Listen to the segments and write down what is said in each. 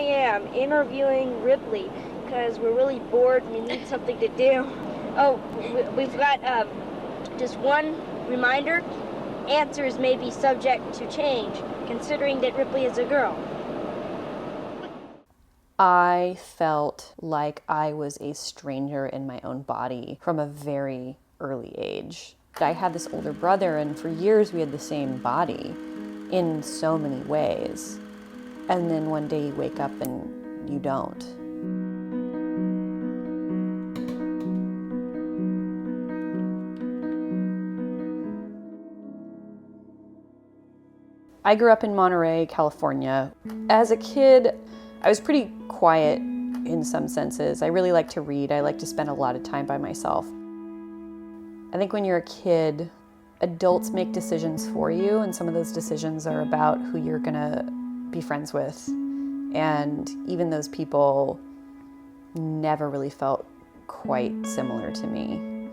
Yeah, I'm interviewing Ripley because we're really bored and we need something to do. Oh, we've got just one reminder. Answers may be subject to change, considering that Ripley is a girl. I felt like I was a stranger in my own body from a very early age. I had this older brother, and for years we had the same body in so many ways. And then one day you wake up and you don't. I grew up in Monnier, California. As a kid, I was pretty quiet in some senses. I really like to read. I like to spend a lot of time by myself. I think when you're a kid, adults make decisions for you, and some of those decisions are about who you're gonna be friends with. And even those people never really felt quite similar to me.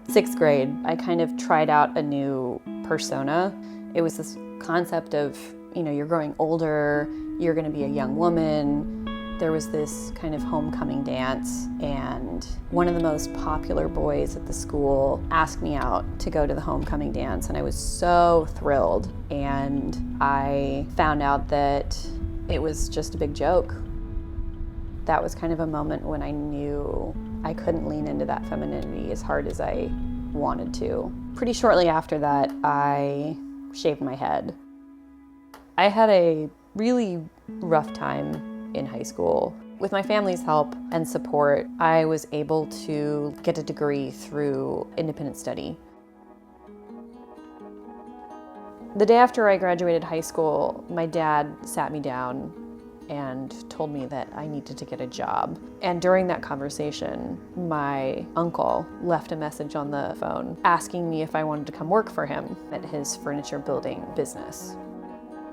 6th grade, I kind of tried out a new persona. It was this concept of, you're growing older, you're gonna be a young woman. There was this kind of homecoming dance, and one of the most popular boys at the school asked me out to go to the homecoming dance, and I was so thrilled. And I found out that it was just a big joke. That was kind of a moment when I knew I couldn't lean into that femininity as hard as I wanted to. Pretty shortly after that, I shaved my head. I had a really rough time in high school. With my family's help and support, I was able to get a degree through independent study. The day after I graduated high school, my dad sat me down and told me that I needed to get a job. And during that conversation, my uncle left a message on the phone asking me if I wanted to come work for him at his furniture building business.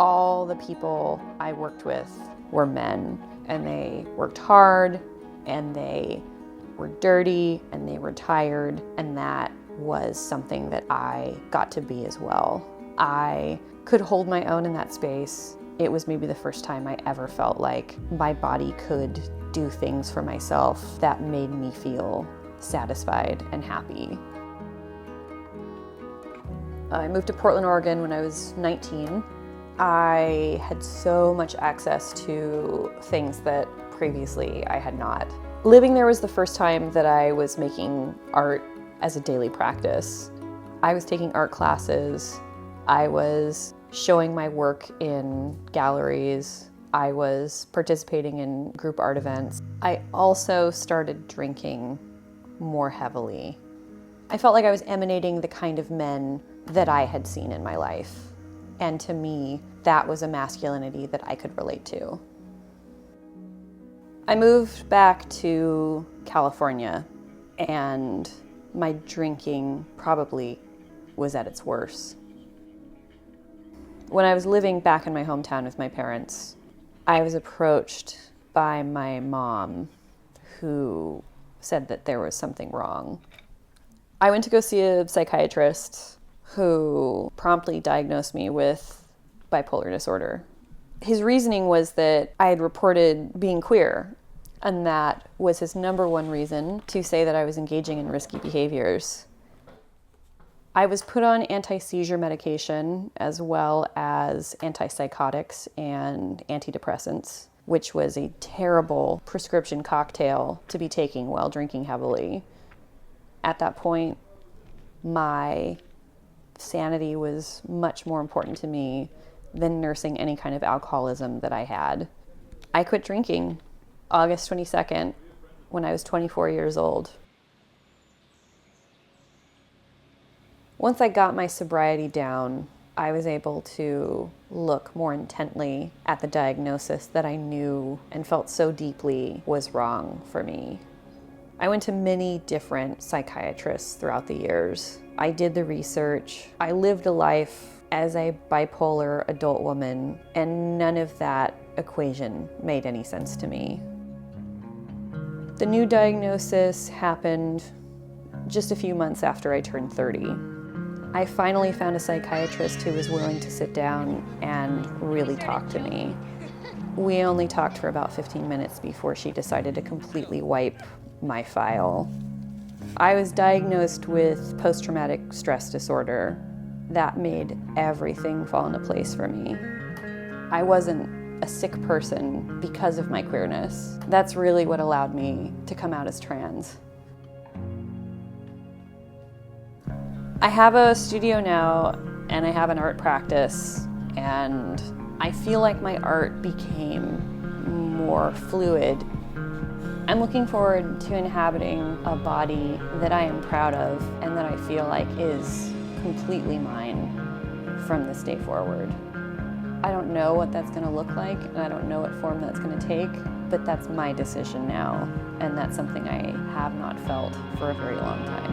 All the people I worked with were men, and they worked hard, and they were dirty, and they were tired, and that was something that I got to be as well. I could hold my own in that space. It was maybe the first time I ever felt like my body could do things for myself that made me feel satisfied and happy. I moved to Portland, Oregon when I was 19. I had so much access to things that previously I had not. Living there was the first time that I was making art as a daily practice. I was taking art classes. I was showing my work in galleries. I was participating in group art events. I also started drinking more heavily. I felt like I was emanating the kind of men that I had seen in my life. And to me, that was a masculinity that I could relate to. I moved back to California, and my drinking probably was at its worst. When I was living back in my hometown with my parents, I was approached by my mom, who said that there was something wrong. I went to go see a psychiatrist who promptly diagnosed me with bipolar disorder. His reasoning was that I had reported being queer, and that was his number one reason to say that I was engaging in risky behaviors. I was put on anti-seizure medication as well as antipsychotics and antidepressants, which was a terrible prescription cocktail to be taking while drinking heavily. At that point, my sanity was much more important to me than nursing any kind of alcoholism that I had. I quit drinking August 22nd when I was 24 years old. Once I got my sobriety down, I was able to look more intently at the diagnosis that I knew and felt so deeply was wrong for me. I went to many different psychiatrists throughout the years. I did the research. I lived a life as a bipolar adult woman, and none of that equation made any sense to me. The new diagnosis happened just a few months after I turned 30. I finally found a psychiatrist who was willing to sit down and really talk to me. We only talked for about 15 minutes before she decided to completely wipe my file. I was diagnosed with post-traumatic stress disorder. That made everything fall into place for me. I wasn't a sick person because of my queerness. That's really what allowed me to come out as trans. I have a studio now, and I have an art practice, and I feel like my art became more fluid. I'm looking forward to inhabiting a body that I am proud of and that I feel like is completely mine from this day forward. I don't know what that's going to look like, and I don't know what form that's going to take, but that's my decision now, and that's something I have not felt for a very long time.